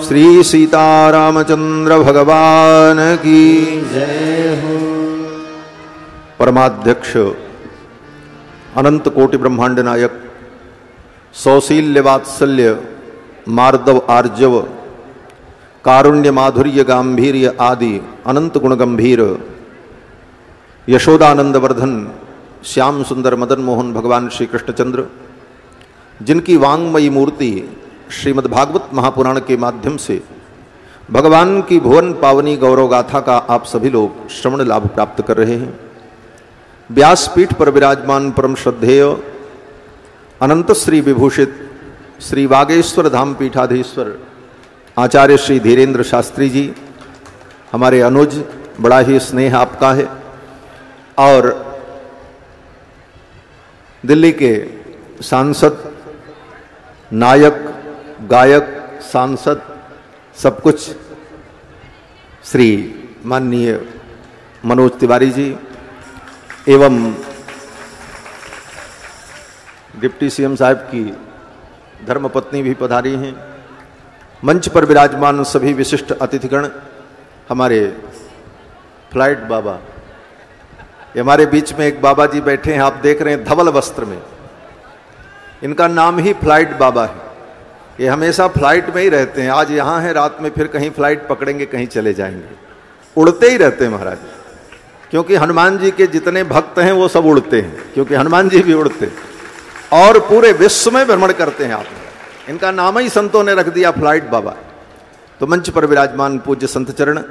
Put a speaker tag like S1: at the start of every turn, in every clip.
S1: श्री सीतारामचंद्र भगवान की
S2: जय हो।
S1: परमाध्यक्ष अनंत कोटि ब्रह्मांड नायक सौशील्य वात्सल्य मार्दव आर्जव कारुण्य माधुर्य गांभीर्य आदि अनंत गुण गंभीर यशोदानंद वर्धन श्याम सुंदर मदन मोहन भगवान श्री कृष्णचंद्र, जिनकी वांगमयी मूर्ति श्रीमद् भागवत महापुराण के माध्यम से भगवान की भुवन पावनी गौरव गाथा का आप सभी लोग श्रवण लाभ प्राप्त कर रहे हैं। व्यासपीठ पर विराजमान परम श्रद्धेय अनंत श्री विभूषित श्री वागेश्वर धाम पीठाधीश्वर आचार्य श्री धीरेन्द्र शास्त्री जी, हमारे अनुज, बड़ा ही स्नेह आपका है। और दिल्ली के सांसद, नायक, गायक, सांसद, सब कुछ श्री माननीय मनोज तिवारी जी एवं डिप्टी सीएम साहब की धर्मपत्नी भी पधारी हैं। मंच पर विराजमान सभी विशिष्ट अतिथिगण, हमारे फ्लाइट बाबा, ये हमारे बीच में एक बाबा जी बैठे हैं, आप देख रहे हैं धवल वस्त्र में, इनका नाम ही फ्लाइट बाबा है। ये हमेशा फ्लाइट में ही रहते हैं, आज यहाँ हैं, रात में फिर कहीं फ्लाइट पकड़ेंगे, कहीं चले जाएंगे, उड़ते ही रहते हैं महाराज। क्योंकि हनुमान जी के जितने भक्त हैं वो सब उड़ते हैं, क्योंकि हनुमान जी भी उड़ते हैं और पूरे विश्व में भ्रमण करते हैं। आप इनका नाम ही संतों ने रख दिया फ्लाइट बाबा। तो मंच पर विराजमान पूज्य संत चरण,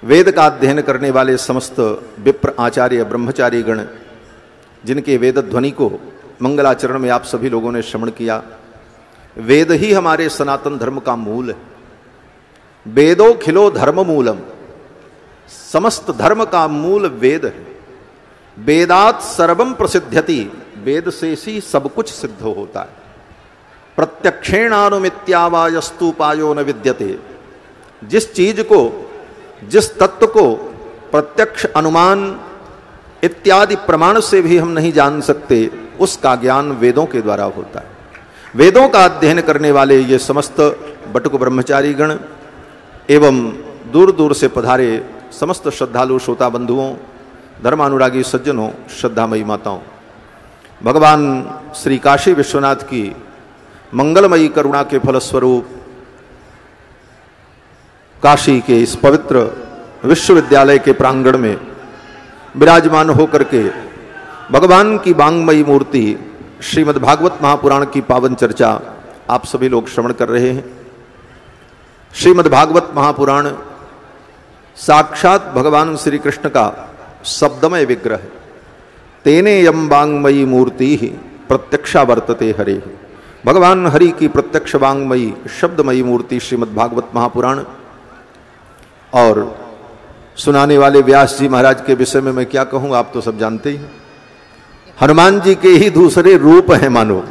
S1: वेद का अध्ययन करने वाले समस्त विप्र आचार्य ब्रह्मचारी गण, जिनके वेद ध्वनि को मंगलाचरण में आप सभी लोगों ने श्रवण किया। वेद ही हमारे सनातन धर्म का मूल है। वेदो खिलो धर्म मूलम, समस्त धर्म का मूल वेद है। वेदात सर्वम प्रसिद्ध्यति, वेद से ही सब कुछ सिद्ध होता है। प्रत्यक्षेणानुमित्यावायस्तुपायो न विद्यते, जिस चीज को, जिस तत्व को प्रत्यक्ष अनुमान इत्यादि प्रमाण से भी हम नहीं जान सकते, उसका ज्ञान वेदों के द्वारा होता है। वेदों का अध्ययन करने वाले ये समस्त बटुक ब्रह्मचारी गण एवं दूर दूर से पधारे समस्त श्रद्धालु श्रोता बंधुओं, धर्मानुरागी सज्जनों, श्रद्धामयी माताओं, भगवान श्री काशी विश्वनाथ की मंगलमयी करुणा के फलस्वरूप काशी के इस पवित्र विश्वविद्यालय के प्रांगण में विराजमान होकर के भगवान की वांगमयी मूर्ति श्रीमद् भागवत महापुराण की पावन चर्चा आप सभी लोग श्रवण कर रहे हैं। श्रीमद् भागवत महापुराण साक्षात भगवान श्री कृष्ण का शब्दमय विग्रह है। तेने यम वांगमयी मूर्ति ही प्रत्यक्षा वर्तते हरे। भगवान हरि की प्रत्यक्ष वांगमयी शब्दमयी मूर्ति श्रीमद् भागवत महापुराण। और सुनाने वाले व्यास जी महाराज के विषय में मैं क्या कहूं, आप तो सब जानते ही। हनुमान जी के ही दूसरे रूप हैं मानो।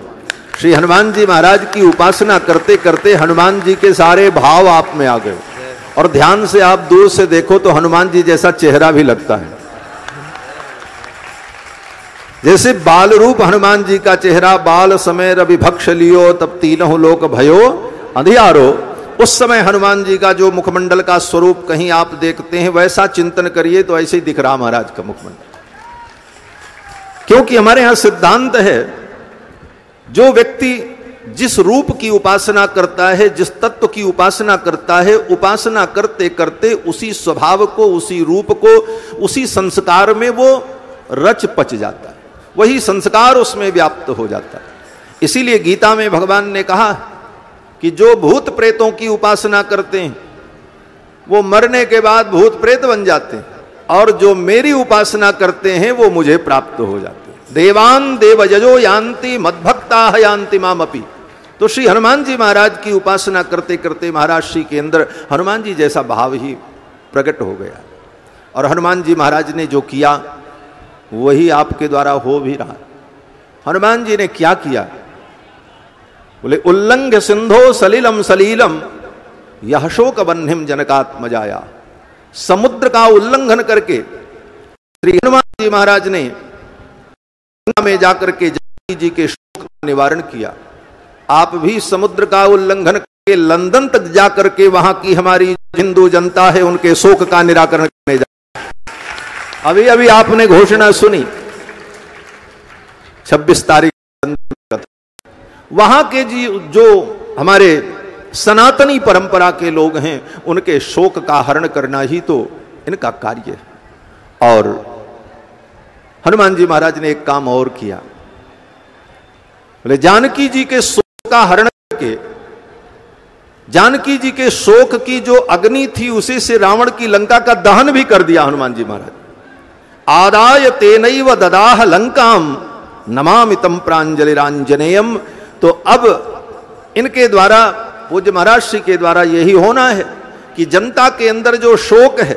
S1: श्री हनुमान जी महाराज की उपासना करते करते हनुमान जी के सारे भाव आप में आ गए, और ध्यान से आप दूर से देखो तो हनुमान जी जैसा चेहरा भी लगता है। जैसे बाल रूप हनुमान जी का चेहरा, बाल समय रवि भक्ष लियो तब तीनों लोक भयो अंधियारो, उस समय हनुमान जी का जो मुखमंडल का स्वरूप कहीं आप देखते हैं, वैसा चिंतन करिए तो ऐसे ही दिख रहा महाराज का मुखमंडल। क्योंकि हमारे यहां सिद्धांत है, जो व्यक्ति जिस रूप की उपासना करता है, जिस तत्व की उपासना करता है, उपासना करते करते उसी स्वभाव को, उसी रूप को, उसी संस्कार में वो रच पच जाता है, वही संस्कार उसमें व्याप्त हो जाता है। इसीलिए गीता में भगवान ने कहा कि जो भूत प्रेतों की उपासना करते हैं वो मरने के बाद भूत प्रेत बन जाते हैं, और जो मेरी उपासना करते हैं वो मुझे प्राप्त हो जाते हैं। देवान देवयजो यान्ति मद्भक्ता यान्ति मामपि। तो श्री हनुमान जी महाराज की उपासना करते करते महाराज श्री के अंदर हनुमान जी जैसा भाव ही प्रकट हो गया। और हनुमान जी महाराज ने जो किया वही आपके द्वारा हो भी रहा। हनुमान जी ने क्या किया? बोले उल्लंघ सिंधो सलिलम सलीलम यह शोक वह्निम जनकात्मजाया। समुद्र का उल्लंघन करके श्री हनुमान जी महाराज ने गंगा में जाकर के जानकी जी के शोक का निवारण किया। आप भी समुद्र का उल्लंघन के लंदन तक जाकर के वहां की हमारी हिंदू जनता है उनके शोक का निराकरण करने जा। अभी अभी आपने घोषणा सुनी 26 तारीख, वहां के जी जो हमारे सनातनी परंपरा के लोग हैं उनके शोक का हरण करना ही तो इनका कार्य है। और हनुमान जी महाराज ने एक काम और किया, बोले जानकी जी के शोक का हरण करके, जानकी जी के शोक की जो अग्नि थी उसी से रावण की लंका का दहन भी कर दिया हनुमान जी महाराज। आदाय तेनैव ददाह लंकाम नमामितम प्रांजलिरांजनेयम। तो अब इनके द्वारा, पूज्य महाराज श्री के द्वारा यही होना है कि जनता के अंदर जो शोक है,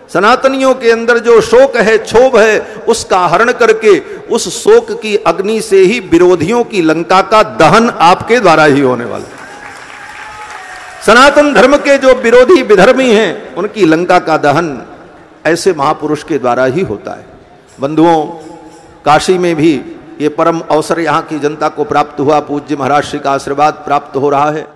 S1: सनातनियों के अंदर जो शोक है, क्षोभ है, उसका हरण करके उस शोक की अग्नि से ही विरोधियों की लंका का दहन आपके द्वारा ही होने वाला। सनातन धर्म के जो विरोधी विधर्मी हैं उनकी लंका का दहन ऐसे महापुरुष के द्वारा ही होता है। बंधुओं, काशी में भी ये परम अवसर यहाँ की जनता को प्राप्त हुआ, पूज्य महाराज श्री का आशीर्वाद प्राप्त हो रहा है।